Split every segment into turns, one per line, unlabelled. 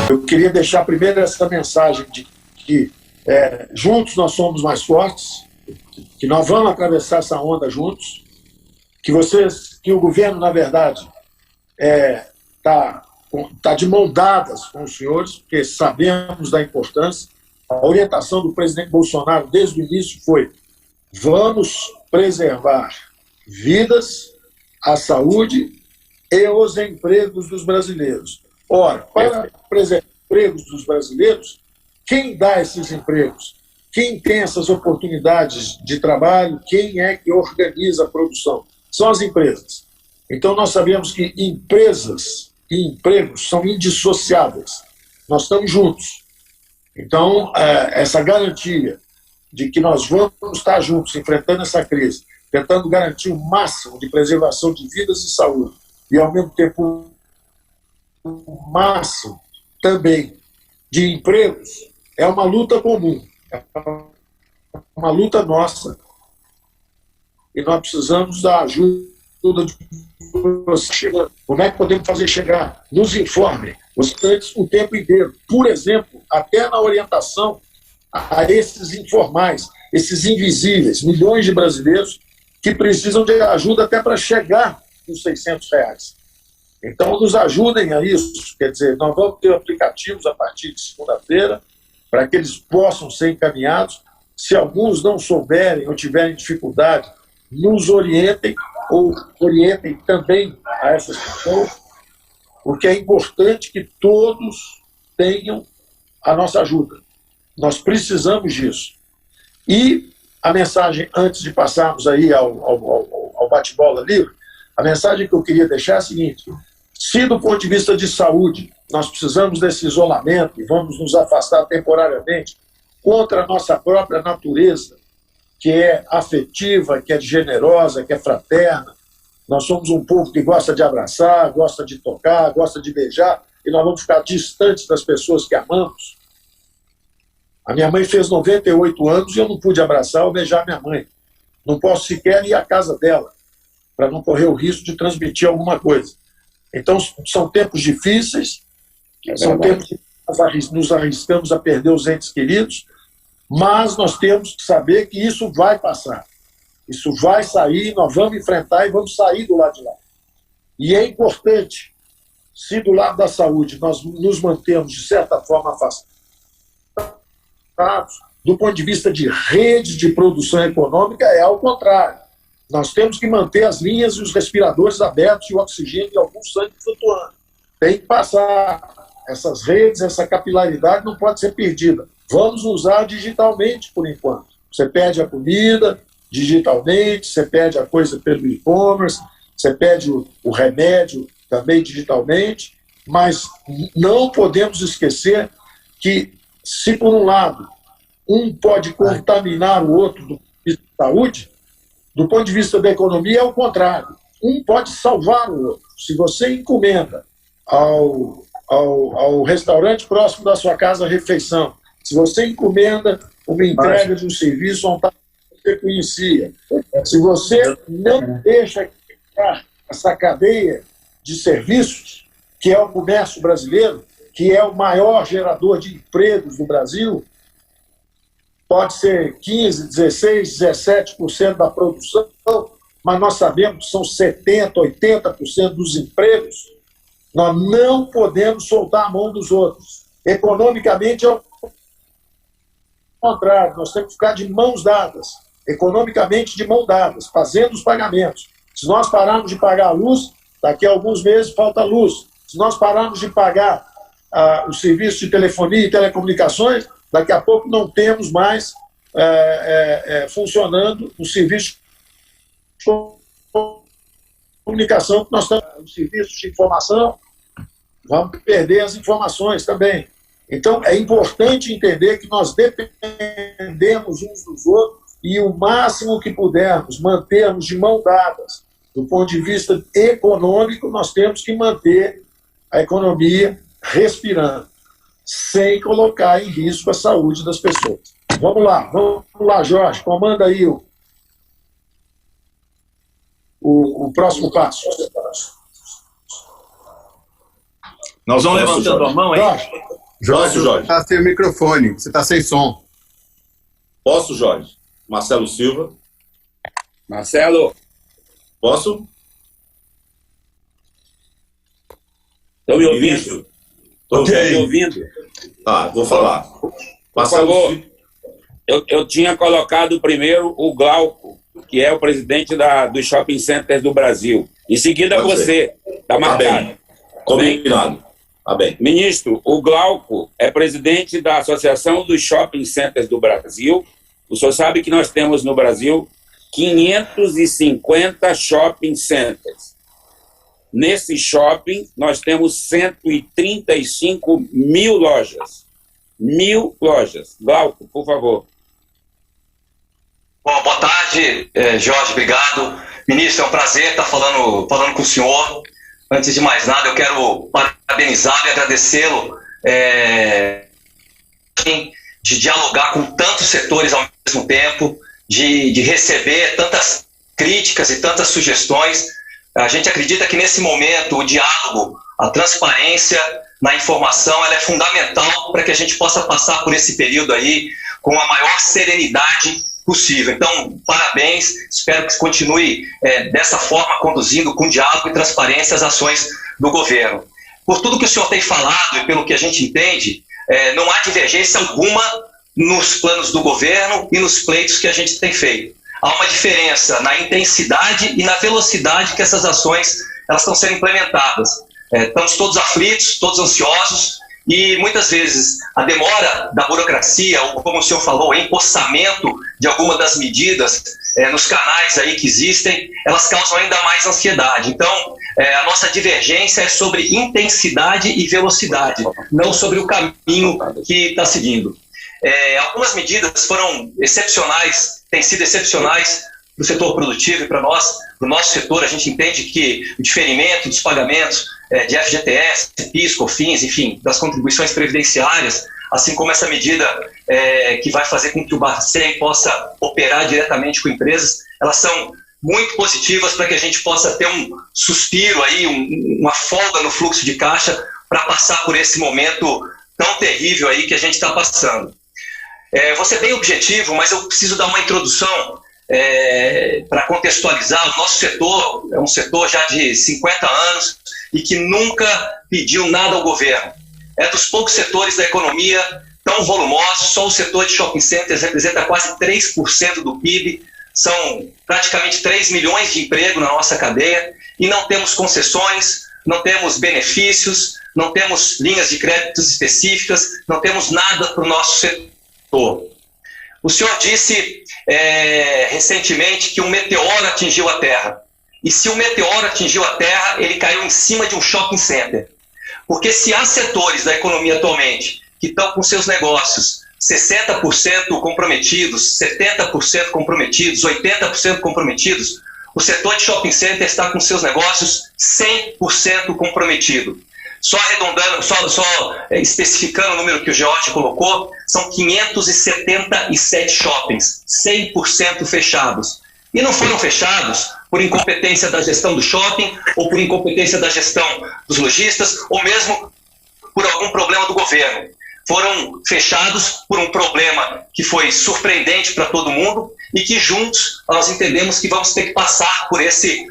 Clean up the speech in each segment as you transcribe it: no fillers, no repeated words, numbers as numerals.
Eu queria deixar primeiro essa mensagem de que juntos nós somos mais fortes, que nós vamos atravessar essa onda juntos, que o governo, na verdade, tá de mão dadas com os senhores, porque sabemos da importância. A orientação do presidente Bolsonaro desde o início foi: vamos preservar vidas, a saúde e os empregos dos brasileiros. Ora, para preservar os empregos dos brasileiros, quem dá esses empregos? Quem tem essas oportunidades de trabalho? Quem é que organiza a produção? São as empresas. Então, nós sabemos que empresas e empregos são indissociáveis. Nós estamos juntos. Então, essa garantia de que nós vamos estar juntos, enfrentando essa crise, tentando garantir o máximo de preservação de vidas e saúde, e, ao mesmo tempo, o máximo também de empregos, é uma luta comum, é uma luta nossa. E nós precisamos da ajuda de você. Como é que podemos fazer chegar? Nos informe o tempo inteiro. Por exemplo, até na orientação a esses informais, esses invisíveis, milhões de brasileiros que precisam de ajuda até para chegar nos R$600. Então, nos ajudem a isso. Quer dizer, nós vamos ter aplicativos a partir de segunda-feira para que eles possam ser encaminhados. Se alguns não souberem ou tiverem dificuldade, nos orientem ou orientem também a essas pessoas, porque é importante que todos tenham a nossa ajuda. Nós precisamos disso. E a mensagem, antes de passarmos aí ao bate-bola livre, a mensagem que eu queria deixar é a seguinte: se do ponto de vista de saúde nós precisamos desse isolamento e vamos nos afastar temporariamente contra a nossa própria natureza, que é afetiva, que é generosa, que é fraterna, nós somos um povo que gosta de abraçar, gosta de tocar, gosta de beijar, e nós vamos ficar distantes das pessoas que amamos. A minha mãe fez 98 anos e eu não pude abraçar ou beijar minha mãe. Não posso sequer ir à casa dela, para não correr o risco de transmitir alguma coisa. Então, são tempos difíceis, são tempos que nos arriscamos a perder os entes queridos, mas nós temos que saber que isso vai passar. Isso vai sair, nós vamos enfrentar e vamos sair do lado de lá. E é importante, se do lado da saúde nós nos mantemos, de certa forma, afastados, do ponto de vista de rede de produção econômica, é ao contrário. Nós temos que manter as linhas e os respiradores abertos e o oxigênio e algum sangue flutuando. Tem que passar. Essas redes, essa capilaridade não pode ser perdida. Vamos usar digitalmente, por enquanto. Você pede a comida digitalmente, você pede a coisa pelo e-commerce, você pede o remédio também digitalmente, mas não podemos esquecer que, se por um lado um pode contaminar o outro do ponto de vista da saúde, do ponto de vista da economia é o contrário. Um pode salvar o outro. Se você encomenda ao restaurante próximo da sua casa a refeição, se você encomenda uma entrega de um serviço a um que você conhecia, se você não deixa criar essa cadeia de serviços, que é o comércio brasileiro, que é o maior gerador de empregos no Brasil, pode ser 15%, 16%, 17% da produção, mas nós sabemos que são 70%, 80% dos empregos. Nós não podemos soltar a mão dos outros. Economicamente é o contrário, nós temos que ficar de mãos dadas, economicamente de mãos dadas, fazendo os pagamentos. Se nós pararmos de pagar a luz, daqui a alguns meses falta luz. Se nós pararmos de pagar o serviço de telefonia e telecomunicações, daqui a pouco não temos mais funcionando o serviço de comunicação, que nós estamos, o serviço de informação, vamos perder as informações também. Então, é importante entender que nós dependemos uns dos outros e o máximo que pudermos mantermos de mão dadas. Do ponto de vista econômico, nós temos que manter a economia respirando, sem colocar em risco a saúde das pessoas. Vamos lá, Jorge, comanda aí o próximo passo.
Nós vamos levantando a mão aí.
Jorge.
Jorge,
Jorge.
você está sem microfone, você está sem som.
Posso, Jorge? Marcelo Silva.
Marcelo.
Posso?
Estão me ouvindo? Estão me ouvindo?
Vou falar.
Por favor, eu tinha colocado primeiro o Glauco, que é o presidente dos shopping centers do Brasil. Em seguida você. Está marcado.
Bem. Combinado. Tá bem.
Ministro, o Glauco é presidente da Associação dos Shopping Centers do Brasil. O senhor sabe que nós temos no Brasil 550 shopping centers. Nesse shopping, nós temos 135 mil lojas. 1.000 lojas. Glauco, por favor.
Bom, boa tarde, Jorge, obrigado. Ministro, é um prazer estar falando com o senhor. Antes de mais nada, eu quero parabenizá-lo e agradecê-lo de dialogar com tantos setores ao mesmo tempo, de receber tantas críticas e tantas sugestões. A gente acredita que nesse momento o diálogo, a transparência na informação, ela é fundamental para que a gente possa passar por esse período aí com a maior serenidade possível. Então, parabéns, espero que continue dessa forma, conduzindo com diálogo e transparência as ações do governo. Por tudo que o senhor tem falado e pelo que a gente entende, não há divergência alguma nos planos do governo e nos pleitos que a gente tem feito. Há uma diferença na intensidade e na velocidade que essas ações elas estão sendo implementadas. Estamos todos aflitos, todos ansiosos, e muitas vezes a demora da burocracia, ou como o senhor falou, o empossamento de alguma das medidas nos canais aí que existem, elas causam ainda mais ansiedade. Então, a nossa divergência é sobre intensidade e velocidade, não sobre o caminho que está seguindo. Algumas medidas foram excepcionais, têm sido excepcionais para o setor produtivo e para nós, para o nosso setor. A gente entende que o diferimento dos pagamentos de FGTS, PIS, COFINS, enfim, das contribuições previdenciárias, assim como essa medida que vai fazer com que o Bacen possa operar diretamente com empresas, elas são muito positivas para que a gente possa ter um suspiro aí, uma folga no fluxo de caixa para passar por esse momento tão terrível aí que a gente está passando. Vou ser bem objetivo, mas eu preciso dar uma introdução para contextualizar. O nosso setor é um setor já de 50 anos e que nunca pediu nada ao governo. É dos poucos setores da economia tão volumosos. Só o setor de shopping centers representa quase 3% do PIB, são praticamente 3 milhões de empregos na nossa cadeia, e não temos concessões, não temos benefícios, não temos linhas de créditos específicas, não temos nada para o nosso setor. O senhor disse recentemente que um meteoro atingiu a Terra. E se um meteoro atingiu a Terra, ele caiu em cima de um shopping center. Porque se há setores da economia atualmente que estão com seus negócios 60% comprometidos, 70% comprometidos, 80% comprometidos, o setor de shopping center está com seus negócios 100% comprometido. Só arredondando, só especificando o número que o Jorge colocou, são 577 shoppings, 100% fechados. E não foram fechados por incompetência da gestão do shopping, ou por incompetência da gestão dos lojistas, ou mesmo por algum problema do governo. Foram fechados por um problema que foi surpreendente para todo mundo e que juntos nós entendemos que vamos ter que passar por esse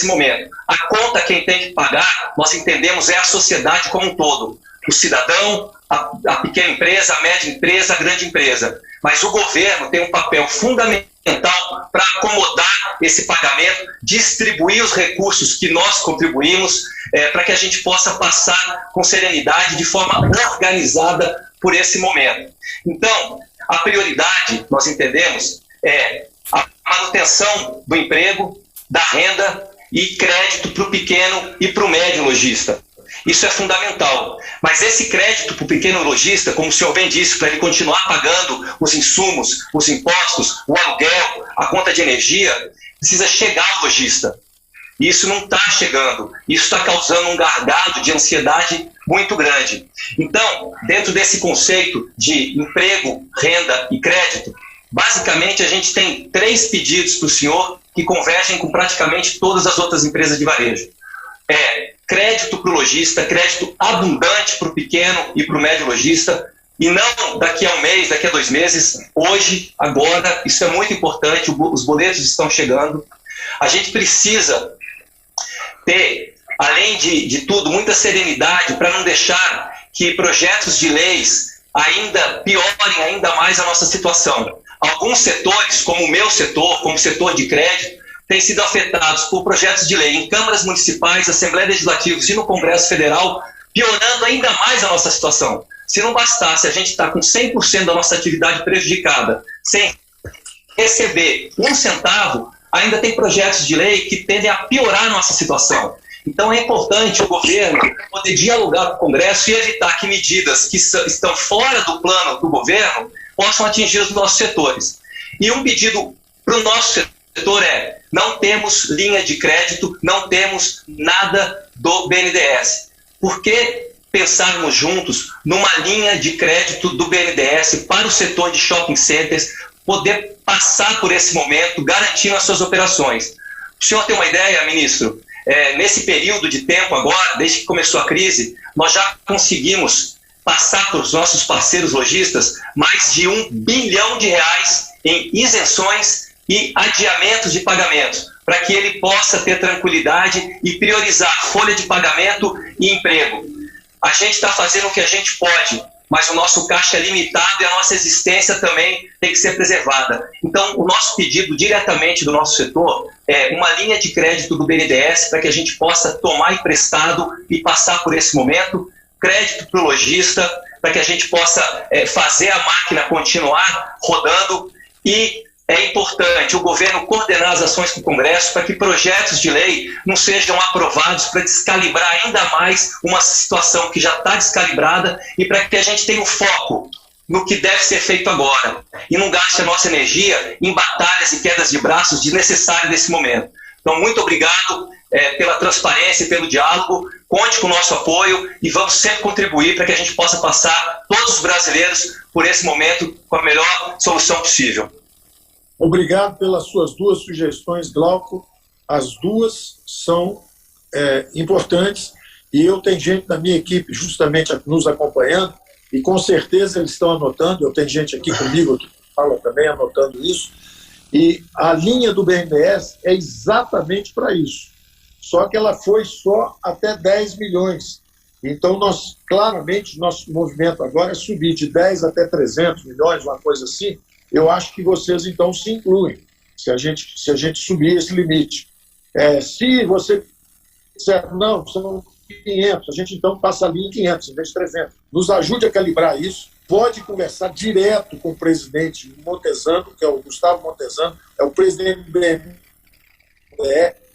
momento. A conta quem tem que pagar, nós entendemos, é a sociedade como um todo. O cidadão, a pequena empresa, a média empresa, a grande empresa. Mas o governo tem um papel fundamental para acomodar esse pagamento, distribuir os recursos que nós contribuímos, para que a gente possa passar com serenidade, de forma organizada, por esse momento. Então, a prioridade, nós entendemos, é a manutenção do emprego, da renda e crédito para o pequeno e para o médio lojista. Isso é fundamental. Mas esse crédito para o pequeno lojista, como o senhor bem disse, para ele continuar pagando os insumos, os impostos, o aluguel, a conta de energia, precisa chegar ao lojista. E isso não está chegando. Isso está causando um gargalo de ansiedade muito grande. Então, dentro desse conceito de emprego, renda e crédito, basicamente a gente tem 3 pedidos para o senhor que convergem com praticamente todas as outras empresas de varejo. crédito para o lojista, crédito abundante para o pequeno e para o médio lojista, e não daqui a um mês, daqui a 2 meses, hoje, agora. Isso é muito importante, os boletos estão chegando. A gente precisa ter, além de tudo, muita serenidade para não deixar que projetos de leis ainda piorem ainda mais a nossa situação. Alguns setores, como o meu setor, como o setor de crédito, têm sido afetados por projetos de lei em câmaras municipais, Assembleia Legislativa e no Congresso Federal, piorando ainda mais a nossa situação. Se não bastasse a gente estar com 100% da nossa atividade prejudicada, sem receber um centavo, ainda tem projetos de lei que tendem a piorar a nossa situação. Então é importante o governo poder dialogar com o Congresso e evitar que medidas que estão fora do plano do governo possam atingir os nossos setores. E um pedido para o nosso setor é: não temos linha de crédito, não temos nada do BNDES. Por que pensarmos juntos numa linha de crédito do BNDES para o setor de shopping centers poder passar por esse momento, garantindo as suas operações? O senhor tem uma ideia, ministro? Nesse período de tempo agora, desde que começou a crise, nós já conseguimos passar para os nossos parceiros lojistas mais de R$1 bilhão em isenções e adiamentos de pagamentos, para que ele possa ter tranquilidade e priorizar folha de pagamento e emprego. A gente está fazendo o que a gente pode, mas o nosso caixa é limitado e a nossa existência também tem que ser preservada. Então, o nosso pedido diretamente do nosso setor é uma linha de crédito do BNDES para que a gente possa tomar emprestado e passar por esse momento, crédito para o lojista, para que a gente possa fazer a máquina continuar rodando, e é importante o governo coordenar as ações com o Congresso para que projetos de lei não sejam aprovados para descalibrar ainda mais uma situação que já está descalibrada, e para que a gente tenha o foco no que deve ser feito agora e não gaste a nossa energia em batalhas e quedas de braços desnecessárias nesse momento. Então, muito obrigado pela transparência e pelo diálogo. Conte com o nosso apoio e vamos sempre contribuir para que a gente possa passar, todos os brasileiros, por esse momento com a melhor solução possível.
Obrigado pelas suas 2 sugestões, Glauco. As 2 são importantes, e eu tenho gente da minha equipe justamente nos acompanhando, e com certeza eles estão anotando. Eu tenho gente aqui comigo que fala também anotando isso, e a linha do BNDES é exatamente para isso, só que ela foi só até 10 milhões. Então, claramente, nosso movimento agora é subir de 10 até 300 milhões, uma coisa assim. Eu acho que vocês, então, se incluem, se a gente subir esse limite. Se você disser, não, são 500, a gente, então, passa ali em 500, em vez de 300. Nos ajude a calibrar isso. Pode conversar direto com o presidente Montezano, que é o Gustavo Montezano, é o presidente do BNDES.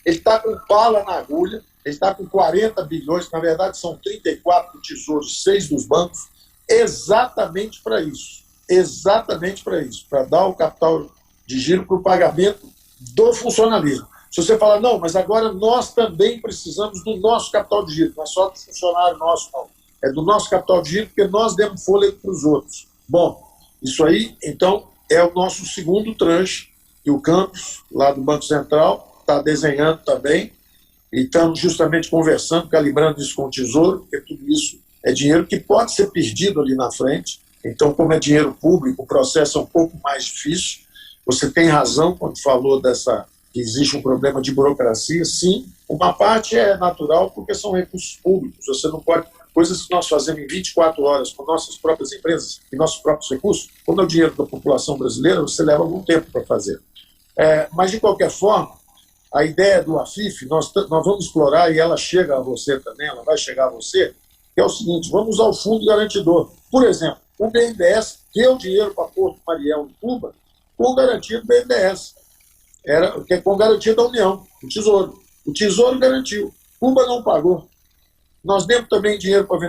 Ele está com bala na agulha, ele está com 40 bilhões, na verdade são 34 do Tesouro, 6 dos bancos, exatamente para isso. Exatamente para isso, para dar o capital de giro para o pagamento do funcionalismo. Se você falar, não, mas agora nós também precisamos do nosso capital de giro, não é só do funcionário nosso, não. É do nosso capital de giro, porque nós demos fôlego para os outros. Bom, isso aí, então, é o nosso segundo tranche, que o Campos, lá do Banco Central, está desenhando também, e estamos justamente conversando, calibrando isso com o Tesouro, porque tudo isso é dinheiro que pode ser perdido ali na frente. Então, como é dinheiro público, o processo é um pouco mais difícil. Você tem razão quando falou que existe um problema de burocracia. Sim, uma parte é natural porque são recursos públicos. Você não pode... Coisas que nós fazemos em 24 horas com nossas próprias empresas e nossos próprios recursos, quando é o dinheiro da população brasileira, você leva algum tempo para fazer. Mas, de qualquer forma, a ideia do AFIF, nós vamos explorar, e ela chega a você também, ela vai chegar a você, que é o seguinte: vamos usar o fundo garantidor. Por exemplo, o BNDES deu dinheiro para Porto Mariel, em Cuba, com garantia do BNDES, com garantia da União, do Tesouro. O Tesouro garantiu, Cuba não pagou. Nós demos também dinheiro para a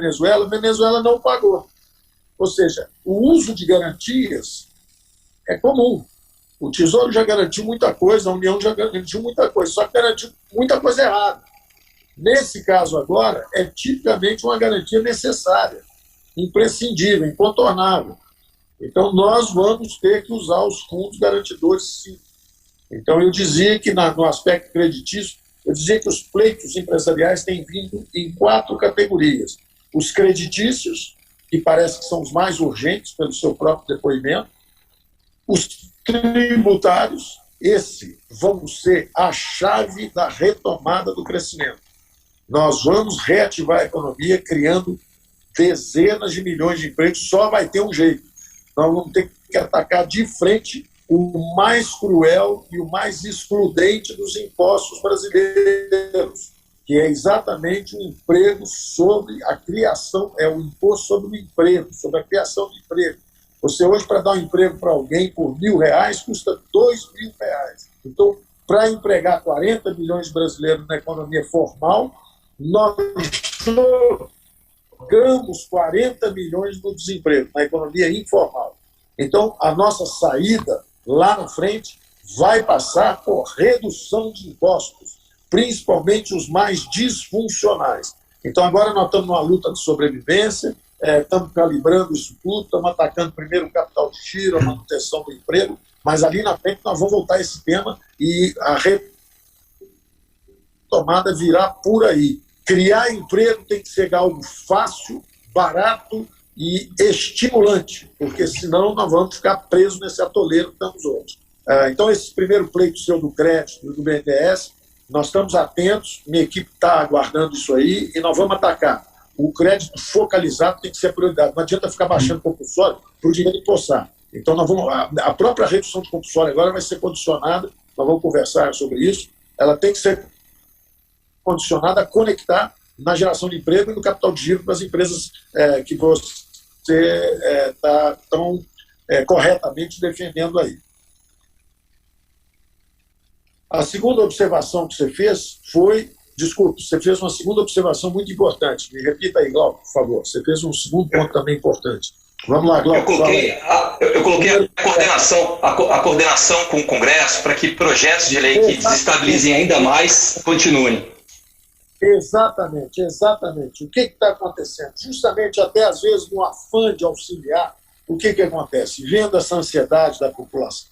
Venezuela não pagou. Ou seja, o uso de garantias é comum. O Tesouro já garantiu muita coisa, a União já garantiu muita coisa, só que garantiu muita coisa errada. Nesse caso agora, é tipicamente uma garantia necessária, imprescindível, incontornável. Então, nós vamos ter que usar os fundos garantidores, sim. Então, eu dizia que no aspecto creditício, eu dizia que os pleitos empresariais têm vindo em 4 categorias. Os creditícios, que parece que são os mais urgentes pelo seu próprio depoimento, os tributários, esse vão ser a chave da retomada do crescimento. Nós vamos reativar a economia criando dezenas de milhões de empregos, só vai ter um jeito. Nós vamos ter que atacar de frente o mais cruel e o mais excludente dos impostos brasileiros, que é exatamente o emprego sobre a criação, é o imposto sobre o emprego, sobre a criação de emprego. Você hoje, para dar um emprego para alguém por R$1.000, custa R$2.000. Então, para empregar 40 milhões de brasileiros na economia formal, nós jogamos 40 milhões no desemprego, na economia informal. Então, a nossa saída lá na frente vai passar por redução de impostos, principalmente os mais disfuncionais. Então, agora nós estamos numa luta de sobrevivência, estamos calibrando isso tudo, estamos atacando primeiro o capital de giro, a manutenção do emprego, mas ali na frente nós vamos voltar a esse tema e a retomada virá por aí. Criar emprego tem que ser algo fácil, barato e estimulante, porque senão nós vamos ficar presos nesse atoleiro que estamos hoje. Então, esse primeiro pleito seu do crédito e do BNDES, nós estamos atentos, minha equipe está aguardando isso aí e nós vamos atacar. O crédito focalizado tem que ser a prioridade. Não adianta ficar baixando compulsório para o dinheiro empossar. Então, nós vamos, a própria redução de compulsório agora vai ser condicionada, nós vamos conversar sobre isso, ela tem que ser condicionada a conectar na geração de emprego e no capital de giro para as empresas que você está tão corretamente defendendo aí. A segunda observação que você fez foi... Desculpe, você fez uma segunda observação muito importante. Me repita aí, Glauco, por favor. Você fez um segundo ponto também importante. Vamos lá, Glauco.
Eu coloquei a coordenação com o Congresso para que projetos de lei que desestabilizem ainda mais continuem.
Exatamente. O que está acontecendo? Justamente até às vezes no afã de auxiliar, o que acontece? Vendo essa ansiedade da população,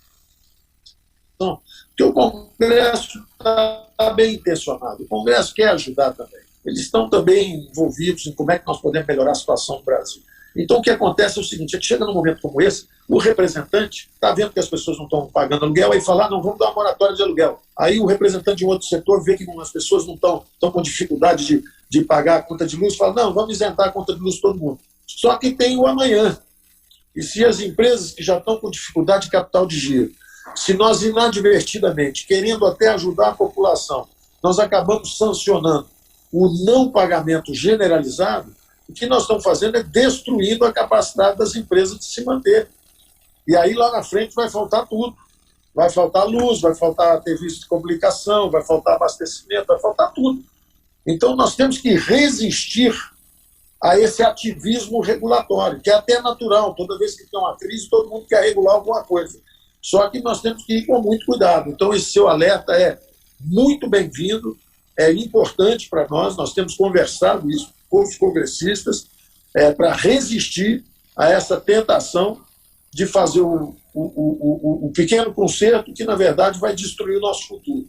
que o Congresso está bem intencionado, o Congresso quer ajudar também. Eles estão também envolvidos em como é que nós podemos melhorar a situação do Brasil. Então, o que acontece é o seguinte, é que chega num momento como esse, o representante está vendo que as pessoas não estão pagando aluguel, aí fala, não, vamos dar uma moratória de aluguel. Aí o representante de um outro setor vê que as pessoas não estão com dificuldade de pagar a conta de luz, fala, não, vamos isentar a conta de luz de todo mundo. Só que tem o amanhã. E se as empresas que já estão com dificuldade de capital de giro, se nós inadvertidamente, querendo até ajudar a população, nós acabamos sancionando o não pagamento generalizado, o que nós estamos fazendo é destruindo a capacidade das empresas de se manter. E aí lá na frente vai faltar tudo. Vai faltar luz, vai faltar serviço de comunicação, vai faltar abastecimento, vai faltar tudo. Então nós temos que resistir a esse ativismo regulatório, que é até natural. Toda vez que tem uma crise, todo mundo quer regular alguma coisa. Só que nós temos que ir com muito cuidado. Então, esse seu alerta é muito bem-vindo, é importante para nós temos conversado isso com os congressistas para resistir a essa tentação de fazer o pequeno conserto que, na verdade, vai destruir o nosso futuro.